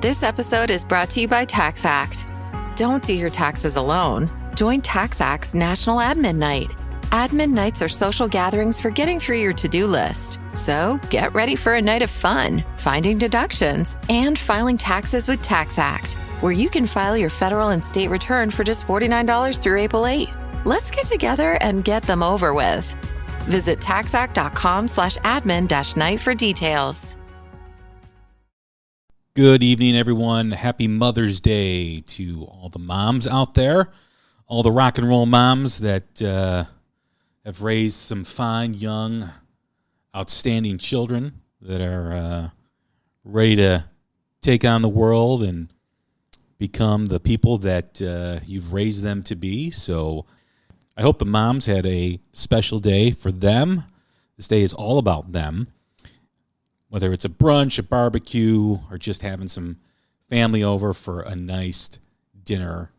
This episode is brought to you by TaxAct. Don't do your taxes alone. Join TaxAct's National Admin Night. Admin nights are social gatherings for getting through your to-do list. So get ready for a night of fun, finding deductions, and filing taxes with TaxAct, where you can file your federal and state return for just $49 through April 8. Let's get together and get them over with. Visit taxact.com/admin-night for details. Good evening, everyone. Happy Mother's Day to all the moms out there, all the rock and roll moms that have raised some fine, young, outstanding children that are ready to take on the world and become the people that you've raised them to be. So I hope the moms had a special day for them. This day is all about them. Whether it's a brunch, a barbecue, or just having some family over for a nice dinner.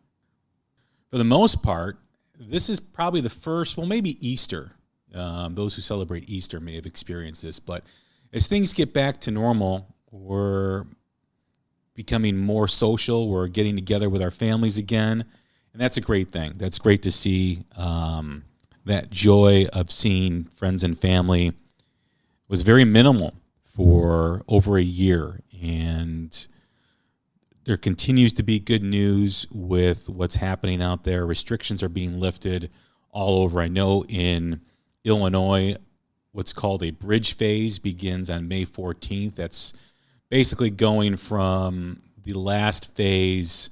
For the most part, this is probably the first, well, maybe Easter. Those who celebrate Easter may have experienced this. But as things get back to normal, we're becoming more social. We're getting together with our families again. And that's a great thing. That's great to see. That joy of seeing friends and family was very minimal for over a year, and there continues to be good news with what's happening out there. Restrictions are being lifted all over. I know in Illinois, what's called a bridge phase begins on May 14th. That's basically going from the last phase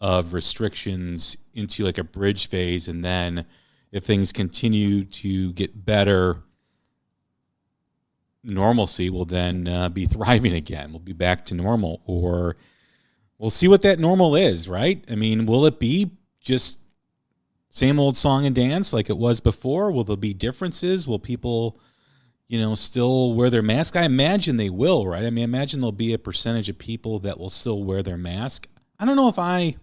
of restrictions into like a bridge phase, and then if things continue to get better, normalcy will then be thriving again. We'll be back to normal, or we'll see what that normal is, right? I mean, will it be just same old song and dance like it was before? Will there be differences? Will people, still wear their mask? I imagine they will, right? I mean, imagine there'll be a percentage of people that will still wear their mask. I don't know if I'm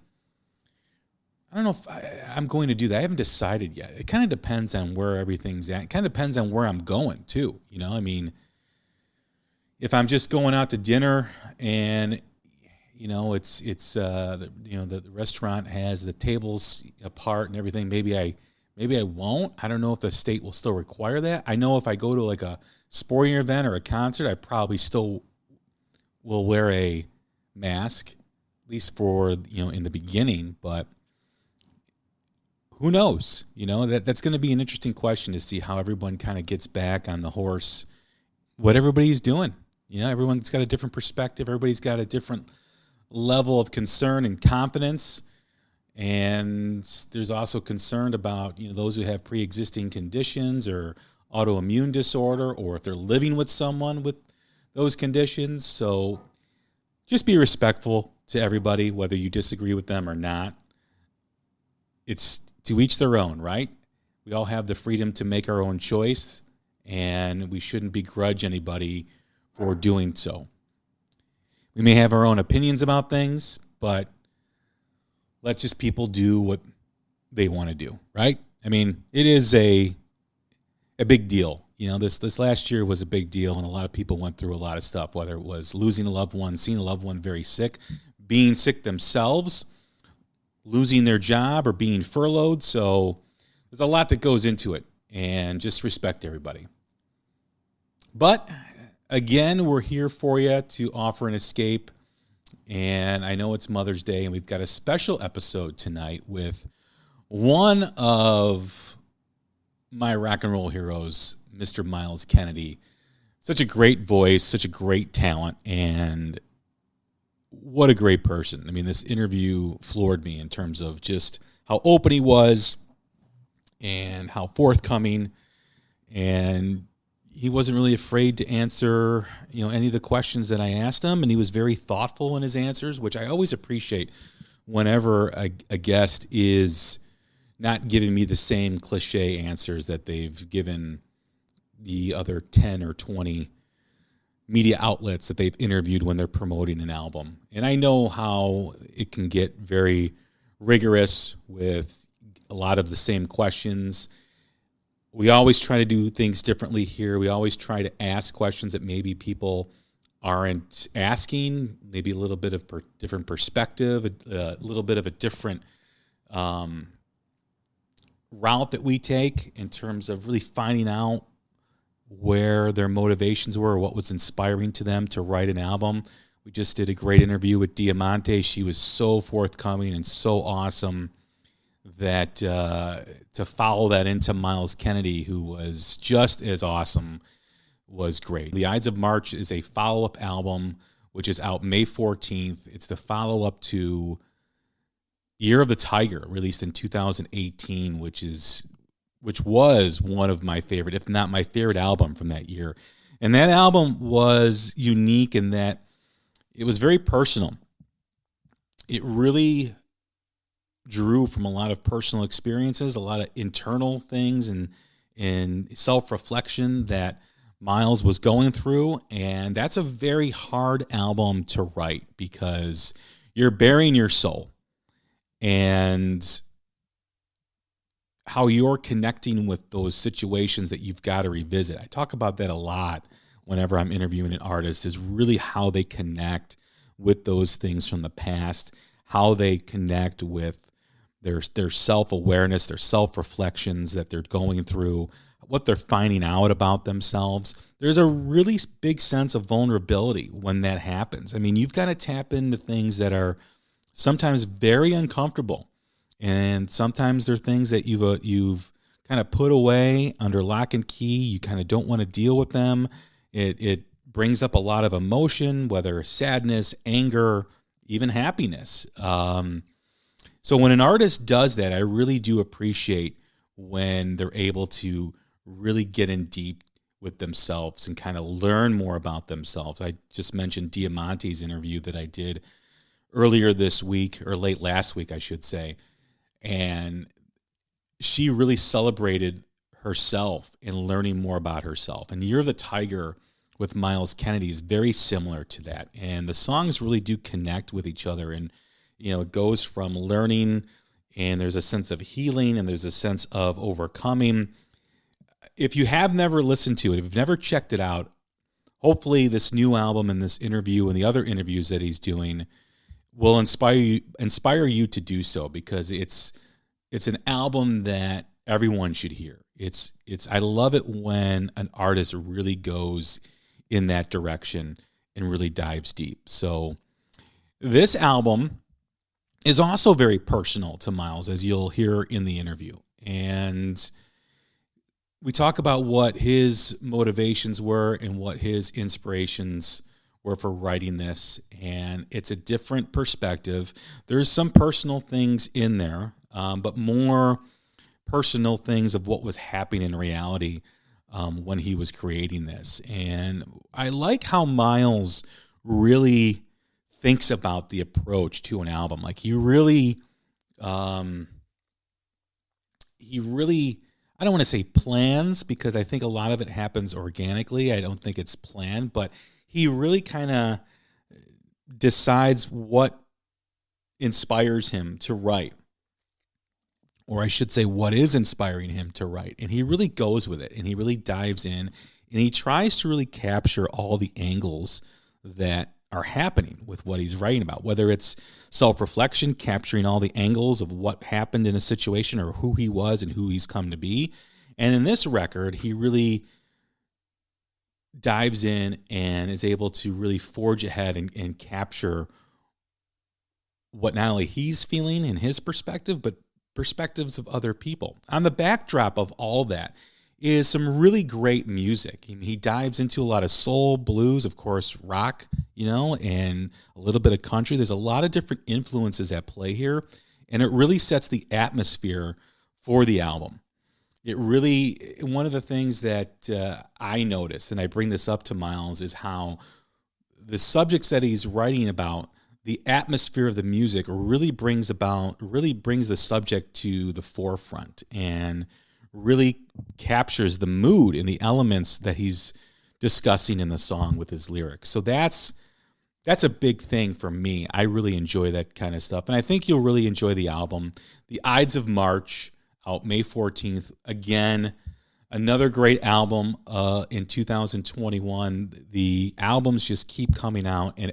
going to do that. I haven't decided yet. It kind of depends on where everything's at. It kind of depends on where I'm going too. I mean, if I'm just going out to dinner and, the restaurant has the tables apart and everything, maybe I won't. I don't know if the state will still require that. I know if I go to like a sporting event or a concert, I probably still will wear a mask, at least for, in the beginning, but who knows? That's going to be an interesting question to see how everyone kind of gets back on the horse, what everybody's doing. Everyone's got a different perspective. Everybody's got a different level of concern and confidence. And there's also concern about, those who have pre-existing conditions or autoimmune disorder, or if they're living with someone with those conditions. So just be respectful to everybody, whether you disagree with them or not. It's to each their own, right? We all have the freedom to make our own choice, and we shouldn't begrudge anybody for doing so. We may have our own opinions about things, but let just people do what they want to do, right? I mean, it is a big deal. This last year was a big deal, and a lot of people went through a lot of stuff, whether it was losing a loved one, seeing a loved one very sick, being sick themselves, losing their job, or being furloughed. So there's a lot that goes into it, and just respect everybody. But again, we're here for you to offer an escape, and I know it's Mother's Day, and we've got a special episode tonight with one of my rock and roll heroes, Mr. Myles Kennedy. Such a great voice, such a great talent, and what a great person. I mean, this interview floored me in terms of just how open he was and how forthcoming, and he wasn't really afraid to answer, any of the questions that I asked him, and he was very thoughtful in his answers, which I always appreciate whenever a guest is not giving me the same cliche answers that they've given the other 10 or 20 media outlets that they've interviewed when they're promoting an album. And I know how it can get very rigorous with a lot of the same questions. We always try to do things differently here. We always try to ask questions that maybe people aren't asking, maybe a little bit of different perspective, a little bit of a different route that we take in terms of really finding out where their motivations were, or what was inspiring to them to write an album. We just did a great interview with Diamante. She was so forthcoming and so awesome that to follow that into Myles Kennedy, who was just as awesome, was great. The Ides of March is a follow-up album, which is out May 14th. It's the follow-up to Year of the Tiger, released in 2018, which was one of my favorite, if not my favorite album from that year. And that album was unique in that it was very personal. It really drew from a lot of personal experiences, a lot of internal things and self-reflection that Myles was going through. And that's a very hard album to write because you're bearing your soul and how you're connecting with those situations that you've got to revisit. I talk about that a lot whenever I'm interviewing an artist, is really how they connect with those things from the past, how they connect with their self-awareness, their self-reflections that they're going through, what they're finding out about themselves. There's a really big sense of vulnerability when that happens. I mean, you've got to tap into things that are sometimes very uncomfortable, and sometimes they're things that you've kind of put away under lock and key. You kind of don't want to deal with them. It brings up a lot of emotion, whether sadness, anger, even happiness. So when an artist does that, I really do appreciate when they're able to really get in deep with themselves and kind of learn more about themselves. I just mentioned Diamante's interview that I did earlier this week, or late last week, I should say. And she really celebrated herself and learning more about herself. And Year of the Tiger with Myles Kennedy is very similar to that. And the songs really do connect with each other. And, you know, it goes from learning, and there's a sense of healing, and there's a sense of overcoming. If you have never listened to it, if you've never checked it out, hopefully this new album and this interview and the other interviews that he's doing will inspire you to do so, because it's an album that everyone should hear. I love it when an artist really goes in that direction and really dives deep. So this album is also very personal to Myles, as you'll hear in the interview. And we talk about what his motivations were and what his inspirations were for writing this. And it's a different perspective. There's some personal things in there, but more personal things of what was happening in reality when he was creating this. And I like how Myles really thinks about the approach to an album. Like he really, I don't want to say plans, because I think a lot of it happens organically. I don't think it's planned, but he really kind of decides what inspires him to write. Or I should say, what is inspiring him to write. And he really goes with it, and he really dives in, and he tries to really capture all the angles that are happening with what he's writing about, whether it's self-reflection, capturing all the angles of what happened in a situation or who he was and who he's come to be. And in this record, he really dives in and is able to really forge ahead and capture what not only he's feeling in his perspective, but perspectives of other people. On the backdrop of all that is some really great music. I mean, he dives into a lot of soul, blues, of course, rock, and a little bit of country. There's a lot of different influences at play here, and it really sets the atmosphere for the album. It really, one of the things that I noticed, and I bring this up to Myles, is how the subjects that he's writing about, the atmosphere of the music really brings the subject to the forefront and really captures the mood and the elements that he's discussing in the song with his lyrics. So that's a big thing for me. I really enjoy that kind of stuff. And I think you'll really enjoy the album. The Ides of March, out May 14th. Again, Another great album in 2021. The albums just keep coming out, and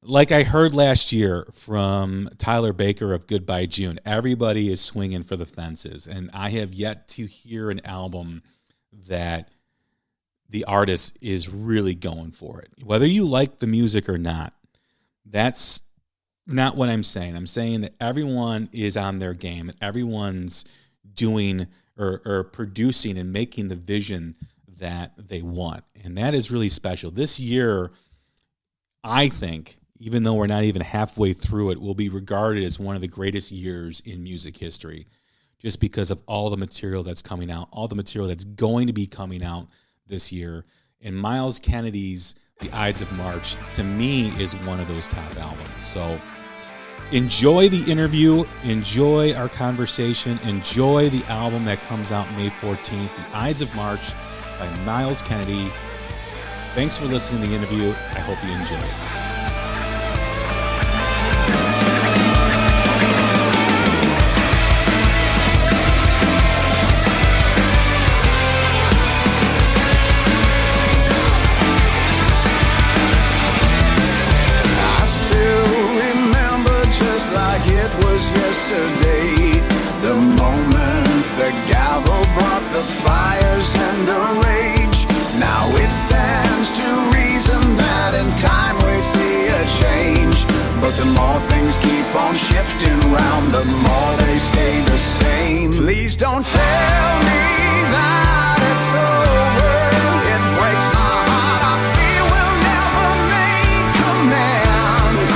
like I heard last year from Tyler Baker of Goodbye June, everybody is swinging for the fences, and I have yet to hear an album that the artist is really going for it. Whether you like the music or not, that's not what I'm saying. I'm saying that everyone is on their game, and everyone's doing or producing and making the vision that they want. And that is really special. This year, I think, even though we're not even halfway through it, will be regarded as one of the greatest years in music history, just because of all the material that's coming out, all the material that's going to be coming out this year. And Myles Kennedy's The Ides of March, to me, is one of those top albums. So enjoy the interview, enjoy our conversation, enjoy the album that comes out May 14th, The Ides of March by Myles Kennedy. Thanks for listening to the interview. I hope you enjoy it. Yesterday, the moment the gavel brought the fires and the rage. Now it stands to reason that in time we'd see a change. But the more things keep on shifting round, the more they stay the same. Please don't tell me that it's over. It breaks my heart. I fear we'll never make amends.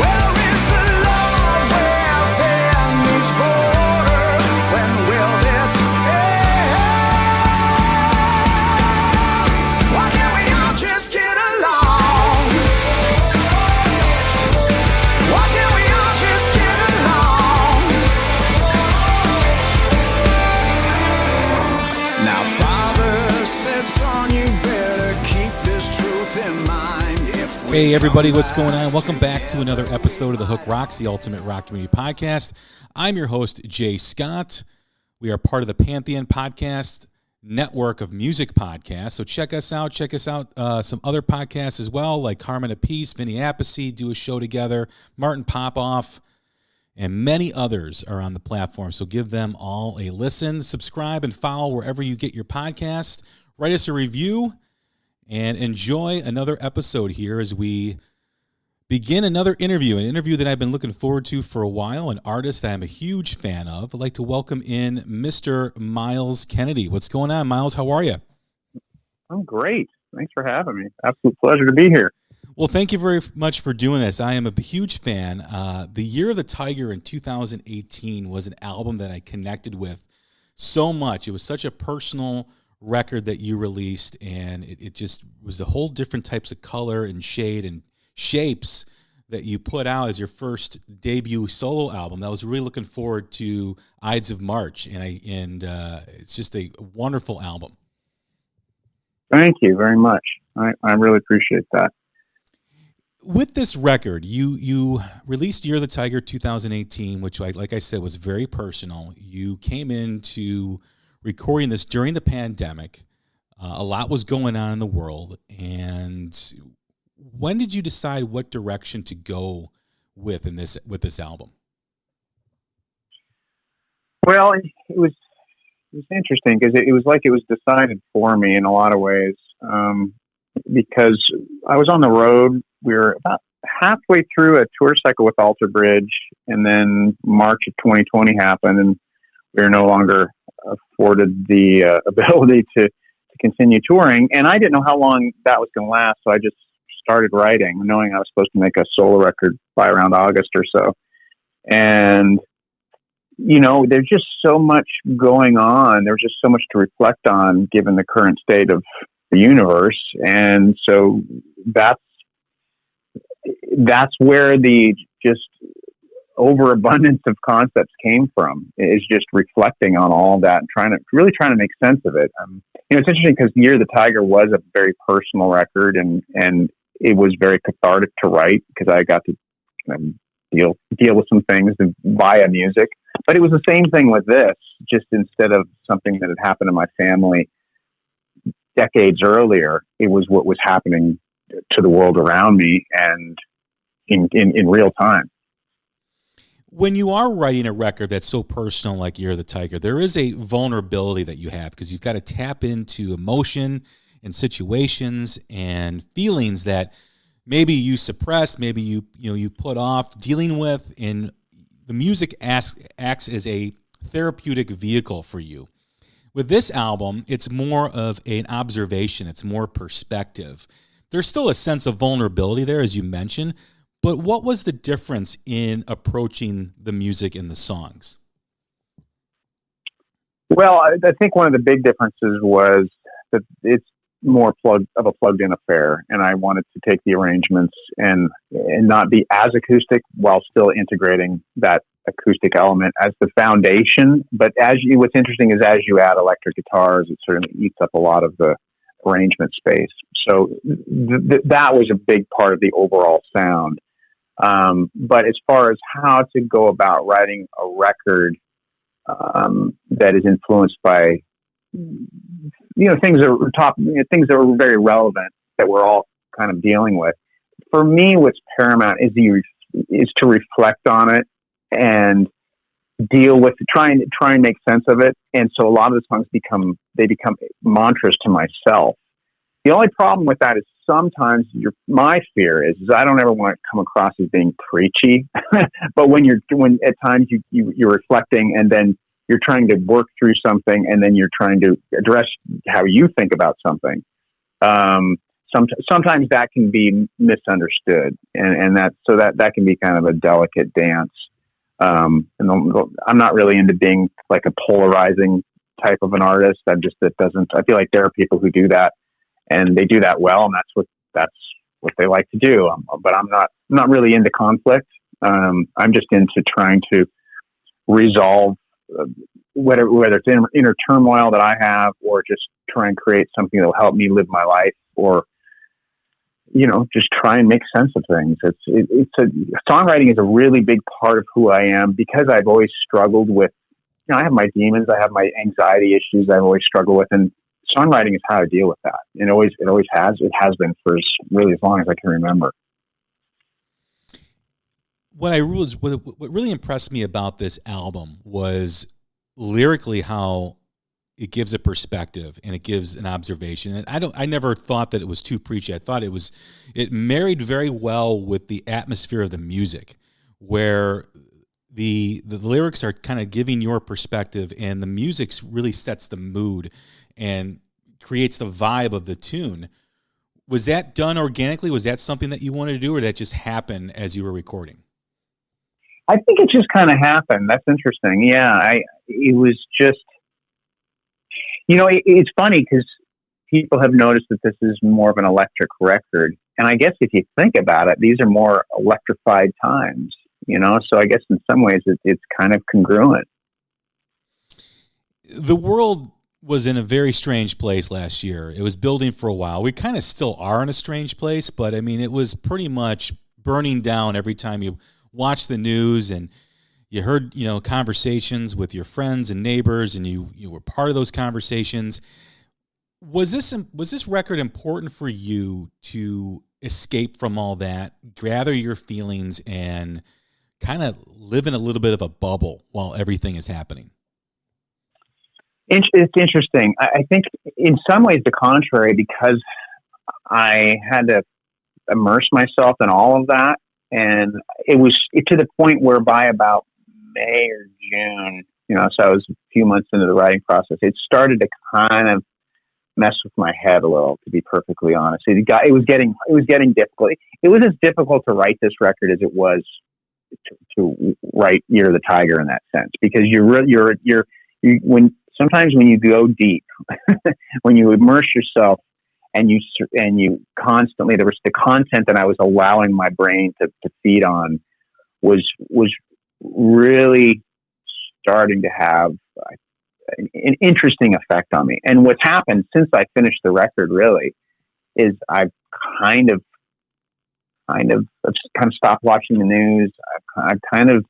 Where is the love within these borders? When will this end? Why can't we all just get along? Why can't we all just get along? Now, Father said, son, you better keep this truth in mind. If we Hey everybody, what's going on? Welcome back to another episode of The Hook Rocks, the Ultimate Rock Community Podcast. I'm your host, Jay Scott. We are part of the Pantheon podcast network of music podcasts. So check us out. Some other podcasts as well, like Carmen Apiece, Vinny Appice do a show together, Martin Popoff, and many others are on the platform. So give them all a listen, subscribe, and follow wherever you get your podcast. Write us a review and enjoy another episode here as we begin another interview, an interview that I've been looking forward to for a while, an artist that I'm a huge fan of. I'd like to welcome in Mr. Myles Kennedy. What's going on, Myles? How are you? I'm great. Thanks for having me. Absolute pleasure to be here. Well, thank you very much for doing this. I am a huge fan. The Year of the Tiger in 2018 was an album that I connected with so much. It was such a personal record that you released, and it just was a whole different types of color and shade and shapes that you put out as your first debut solo album. I was really looking forward to Ides of March, and it's just a wonderful album. Thank you very much. I really appreciate that. With this record, you released Year of the Tiger 2018, which, like I said, was very personal. You came into recording this during the pandemic. A lot was going on in the world. And when did you decide what direction to go with this album? Well, it was interesting because it was like it was decided for me in a lot of ways, because I was on the road. We were about halfway through a tour cycle with Alter Bridge, and then March of 2020 happened, and we were no longer afforded the ability to continue touring. And I didn't know how long that was going to last, so I just started writing, knowing I was supposed to make a solo record by around August or so. And, you know, there's just so much going on. There's just so much to reflect on given the current state of the universe. And so that's where the just overabundance of concepts came from, is just reflecting on all that and trying to make sense of it. You know, it's interesting because Year of the Tiger was a very personal record, and it was very cathartic to write because I got to deal with some things via music. But it was the same thing with this. just instead of something that had happened in my family decades earlier, it was what was happening to the world around me and in real time. When you are writing a record that's so personal like Year of the Tiger, there is a vulnerability that you have because you've got to tap into emotion and situations and feelings that maybe you suppress, maybe you put off dealing with, and the music acts as a therapeutic vehicle for you. With this album, it's more of an observation. It's more perspective. There's still a sense of vulnerability there, as you mentioned, but what was the difference in approaching the music and the songs? Well, I think one of the big differences was that it's more plugged-in affair, and I wanted to take the arrangements and not be as acoustic while still integrating that acoustic element as the foundation. But what's interesting is as you add electric guitars, it certainly eats up a lot of the arrangement space. So that was a big part of the overall sound. But as far as how to go about writing a record that is influenced by things that were very relevant that we're all kind of dealing with. For me, what's paramount is to reflect on it and deal with try and make sense of it. And so a lot of the songs become mantras to myself. The only problem with that is sometimes my fear is I don't ever want to come across as being preachy, but when at times you're reflecting and then you're trying to work through something and then you're trying to address how you think about something. Sometimes that can be misunderstood and that can be kind of a delicate dance. And I'm not really into being like a polarizing type of an artist. I feel like there are people who do that and they do that well. And that's what they like to do. But I'm not really into conflict. I'm just into trying to resolve whether it's inner turmoil that I have or just try and create something that will help me live my life or, just try and make sense of things. Songwriting is a really big part of who I am because I've always struggled with, I have my demons, I have my anxiety issues I've always struggled with, and songwriting is how to deal with that. It always has. It has been for really as long as I can remember. What really impressed me about this album was lyrically how it gives a perspective and it gives an observation. And I never thought that it was too preachy. I thought it married very well with the atmosphere of the music, where the lyrics are kind of giving your perspective and the music really sets the mood and creates the vibe of the tune. Was that done organically? Was that something that you wanted to do, or that just happened as you were recording? I think it just kind of happened. That's interesting. Yeah, it was just, it's funny because people have noticed that this is more of an electric record. And I guess if you think about it, these are more electrified times, so I guess in some ways it's kind of congruent. The world was in a very strange place last year. It was building for a while. We kind of still are in a strange place, but I mean, it was pretty much burning down every time you watch the news and you heard, conversations with your friends and neighbors, and you were part of those conversations. Was this record important for you to escape from all that, gather your feelings, and kind of live in a little bit of a bubble while everything is happening? It's interesting. I think in some ways the contrary, because I had to immerse myself in all of that. And it was to the point where by about May or June, so I was a few months into the writing process, it started to kind of mess with my head a little, to be perfectly honest. It was getting difficult. It was as difficult to write this record as it was to write Year of the Tiger in that sense, because sometimes when you go deep, when you immerse yourself and you constantly, there was the content that I was allowing my brain to feed on was really starting to have an interesting effect on me. And what's happened since I finished the record really is I've kind of stopped watching the news. I've kind of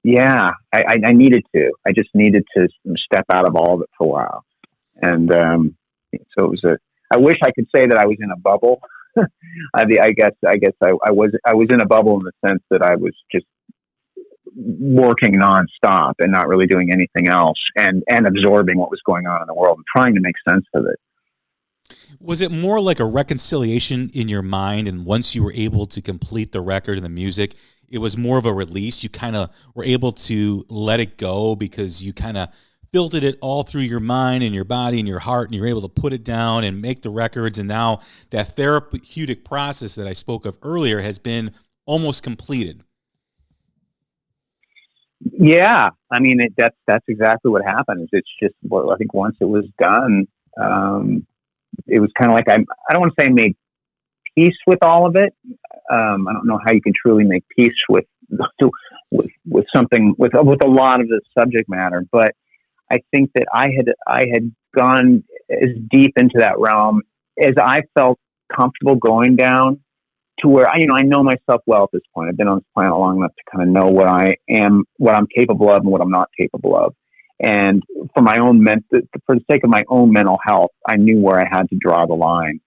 Yeah, I needed to. I just needed to step out of all of it for a while, and so it was a. I wish I could say that I was in a bubble. I guess I was in a bubble in the sense that I was just working nonstop and not really doing anything else, and absorbing what was going on in the world and trying to make sense of it. Was it more like a reconciliation in your mind, and once you were able to complete the record and the music, it was more of a release? You kind of were able to let it go because you kind of filtered it all through your mind and your body and your heart, and you're able to put it down and make the records, and now that therapeutic process that I spoke of earlier has been almost completed. Yeah, I mean that's exactly what happened. It's just, well, I think once it was done, it was kind of like I don't want to say I made peace with all of it. I don't know how you can truly make peace with something with a lot of the subject matter, but I think that I had gone as deep into that realm as I felt comfortable going down, to where I know myself well at this point. I've been on this planet long enough to kind of know what I am, what I'm capable of, and what I'm not capable of. And for for the sake of my own mental health, I knew where I had to draw the line.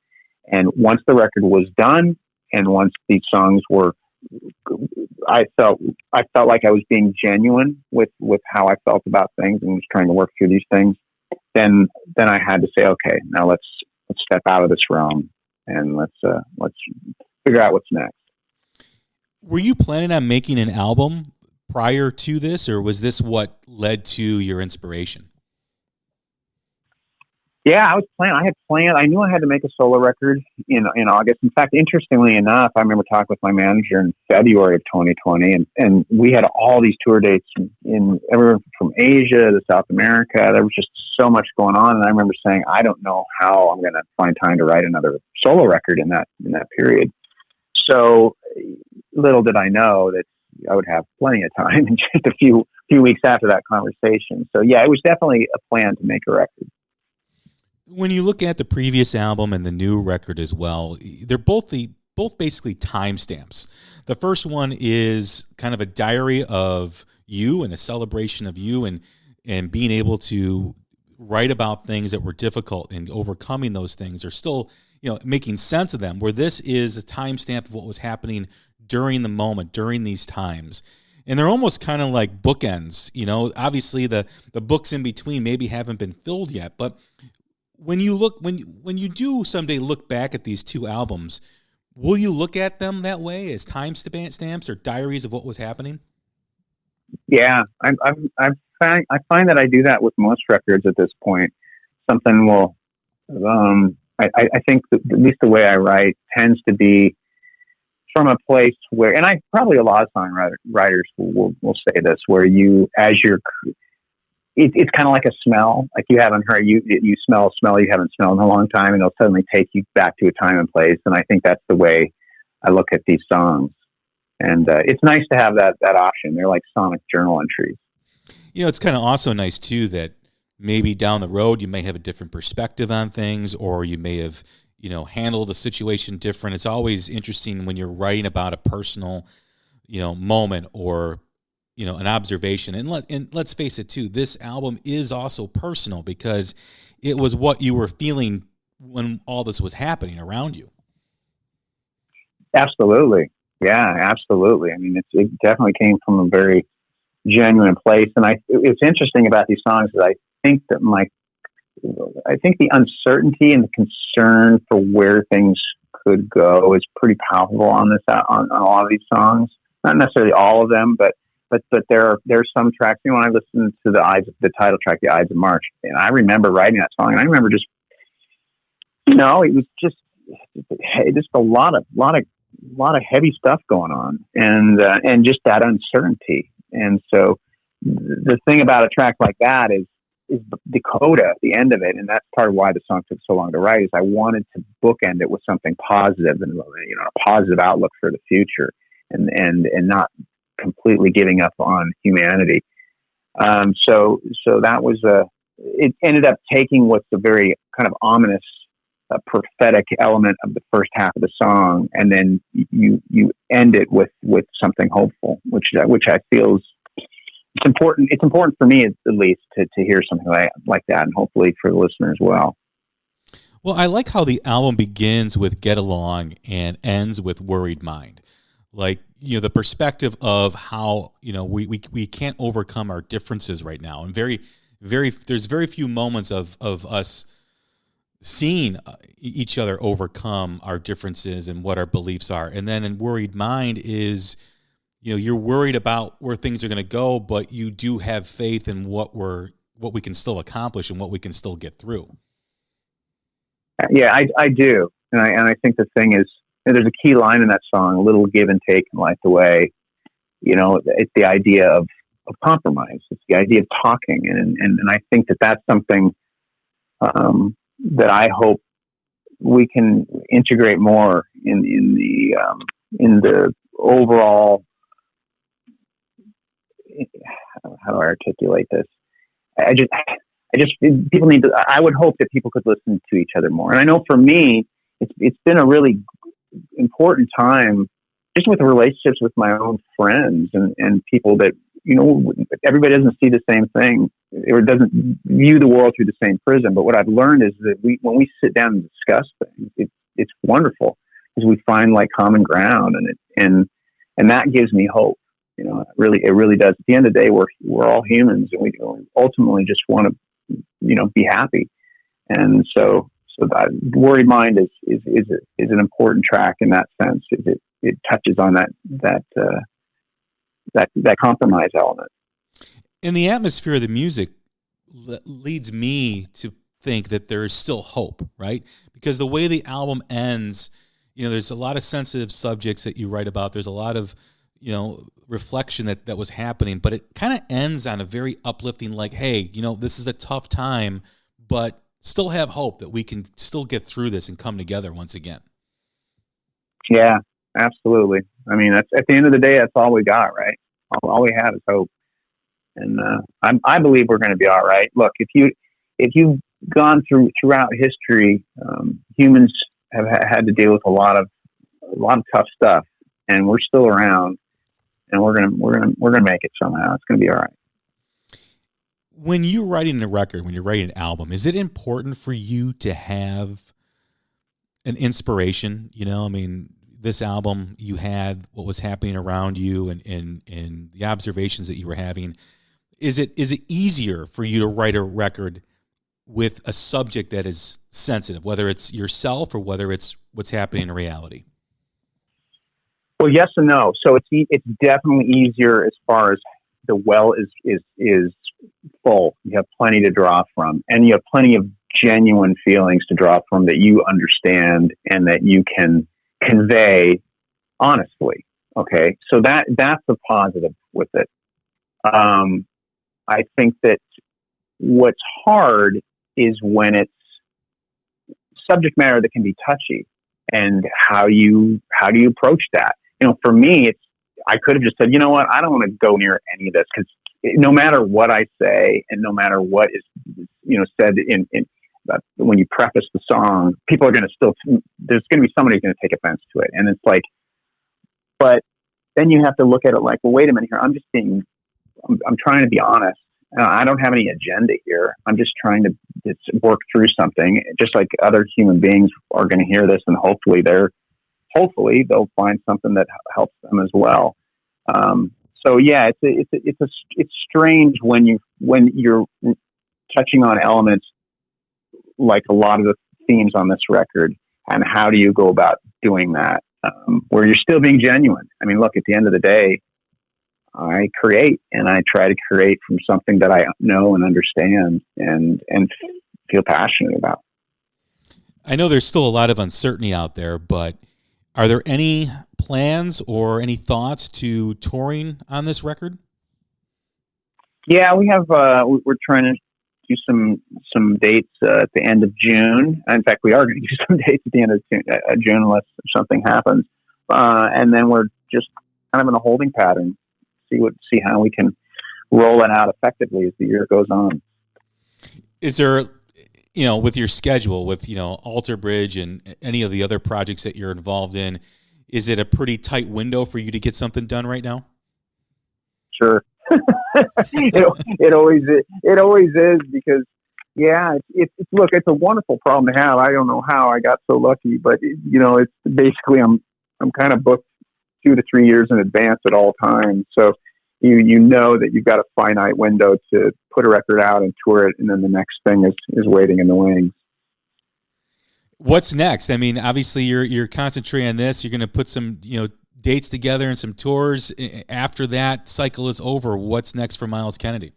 And once the record was done, and once these songs were, I felt like I was being genuine with how I felt about things and was trying to work through these things. Then I had to say, okay, now let's step out of this realm and let's figure out what's next. Were you planning on making an album prior to this, or was this what led to your inspiration? Yeah, I knew I had to make a solo record in August. In fact, interestingly enough, I remember talking with my manager in February of 2020, and we had all these tour dates in everywhere from Asia to South America. There was just so much going on, and I remember saying, I don't know how I'm going to find time to write another solo record in that period. So little did I know that I would have plenty of time in just a few weeks after that conversation. So yeah, it was definitely a plan to make a record. When you look at the previous album and the new record as well, they're both basically timestamps. The first one is kind of a diary of you and a celebration of you and being able to write about things that were difficult and overcoming those things, or still, making sense of them, where this is a timestamp of what was happening during the moment, during these times. And they're almost kind of like bookends. Obviously the books in between maybe haven't been filled yet, but when you do someday look back at these two albums, will you look at them that way, as time stamps or diaries of what was happening? Yeah, I find that I do that with most records at this point. Something will, I think that at least the way I write tends to be from a place where, and I probably a lot of songwriters will say this, where it's kind of like a smell. Like you haven't heard, you smell a smell you haven't smelled in a long time, and it'll suddenly take you back to a time and place. And I think that's the way I look at these songs. And it's nice to have that option. They're like sonic journal entries. It's kind of also nice too that maybe down the road you may have a different perspective on things, or you may have handled the situation different. It's always interesting when you're writing about a personal moment, or an observation. And let's face it too, this album is also personal because it was what you were feeling when all this was happening around you. Absolutely. Yeah, absolutely. I mean, it definitely came from a very genuine place. And it's interesting about these songs that I think the uncertainty and the concern for where things could go is pretty palpable on a lot of these songs. Not necessarily all of them, but there's some tracks. When I listened to the title track, the Ides of March, and I remember writing that song, and I remember just, it was just a lot of heavy stuff going on, and just that uncertainty. And so the thing about a track like that is the coda at the end of it, and that's part of why the song took so long to write. Is I wanted to bookend it with something positive and a positive outlook for the future, and not completely giving up on humanity. So that was it ended up taking what's a very kind of ominous, prophetic element of the first half of the song, and then you end it with something hopeful, which I feel it's important. It's important for me, at least, to hear something like that, and hopefully for the listener as well. Well, I like how the album begins with Get Along and ends with Worried Mind. Like, the perspective of how, we can't overcome our differences right now. And there's very few moments of us seeing each other overcome our differences and what our beliefs are. And then in Worried Mind is, you're worried about where things are going to go, but you do have faith in what we can still accomplish and what we can still get through. Yeah, I do. And I think the thing is, there's a key line in that song, a little give and take in life the way, it's the idea of compromise. It's the idea of talking. And I think that that's something that I hope we can integrate more in the overall, how do I articulate this? People need to, I would hope that people could listen to each other more. And I know for me, it's been a really important time just with the relationships with my own friends and people that, everybody doesn't see the same thing or doesn't view the world through the same prism. But what I've learned is that when we sit down and discuss things, it's wonderful because we find like common ground and that gives me hope. It really does. At the end of the day, we're all humans and we ultimately just want to, be happy. And so that Worried Mind is an important track in that sense. It touches on that compromise element. And the atmosphere of the music leads me to think that there is still hope, right? Because the way the album ends, there's a lot of sensitive subjects that you write about. There's a lot of, reflection that was happening, but it kind of ends on a very uplifting, like, hey, this is a tough time, but still have hope that we can still get through this and come together once again. Yeah, absolutely. I mean, that's, at the end of the day, that's all we got, right? All we have is hope. And I believe we're going to be all right. Look, if you've gone throughout history, humans have had to deal with a lot of tough stuff, and we're still around, and we're gonna make it somehow. It's going to be all right. When you're writing a record, when you're writing an album, is it important for you to have an inspiration? This album, you had what was happening around you and the observations that you were having. Is it easier for you to write a record with a subject that is sensitive, whether it's yourself or whether it's what's happening in reality? Well, yes and no. So it's definitely easier as far as the well is full. You have plenty to draw from, and you have plenty of genuine feelings to draw from that you understand and that you can convey honestly. Okay, so that's the positive with it. I think that what's hard is when it's subject matter that can be touchy, and how do you approach that? For me, I could have just said, you know what, I don't want to go near any of this, because no matter what I say and no matter what is said in when you preface the song, people are going to there's going to be somebody who's going to take offense to it, and it's like, but then you have to look at it like, well, wait a minute here, I'm trying to be honest. I don't have any agenda here. I'm just trying to work through something, just like other human beings are going to hear this, and hopefully they'll find something that helps them as well. So yeah, it's strange when you're touching on elements like a lot of the themes on this record, and how do you go about doing that where you're still being genuine? I mean, look, at the end of the day, I create, and I try to create from something that I know and understand and feel passionate about. I know there's still a lot of uncertainty out there, but are there any plans or any thoughts to touring on this record? Yeah, we have. We're trying to do some dates at the end of June. In fact, we are going to do some dates at the end of June unless something happens. And then we're just kind of in a holding pattern. See how we can roll it out effectively as the year goes on. Is there, with your schedule, with, Alter Bridge and any of the other projects that you're involved in, is it a pretty tight window for you to get something done right now? Sure. it always is because, yeah, it's look, it's a wonderful problem to have. I don't know how I got so lucky, but it's basically I'm kind of booked 2 to 3 years in advance at all times. So you know that you've got a finite window to put a record out and tour it, and then the next thing is waiting in the wings. What's next? I mean, obviously you're concentrating on this. You're going to put some dates together and some tours. After that cycle is over, what's next for Myles Kennedy?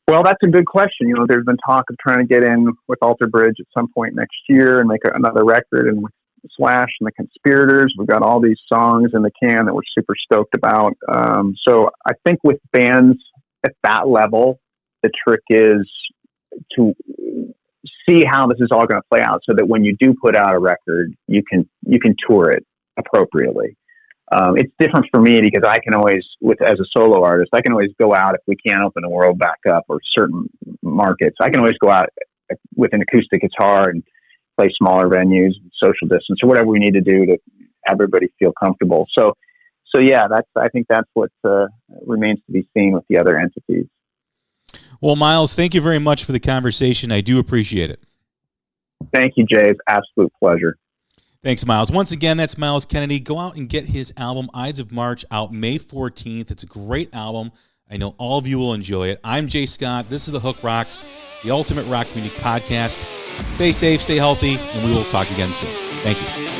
Well, that's a good question. There's been talk of trying to get in with Alter Bridge at some point next year and make another record, and with Slash and the Conspirators, we've got all these songs in the can that we're super stoked about. So I think with bands at that level, the trick is to see how this is all going to play out, so that when you do put out a record, you can tour it appropriately. It's different for me because I can always, as a solo artist, I can always go out if we can't open the world back up or certain markets. I can always go out with an acoustic guitar and play smaller venues, social distance, or whatever we need to do to everybody feel comfortable. So yeah, I think that's what remains to be seen with the other entities. Well, Myles, thank you very much for the conversation. I do appreciate it. Thank you, Jay. It's an absolute pleasure. Thanks, Myles. Once again, that's Myles Kennedy. Go out and get his album, Ides of March, out May 14th. It's a great album. I know all of you will enjoy it. I'm Jay Scott. This is The Hook Rocks, the Ultimate Rock Community Podcast. Stay safe, stay healthy, and we will talk again soon. Thank you.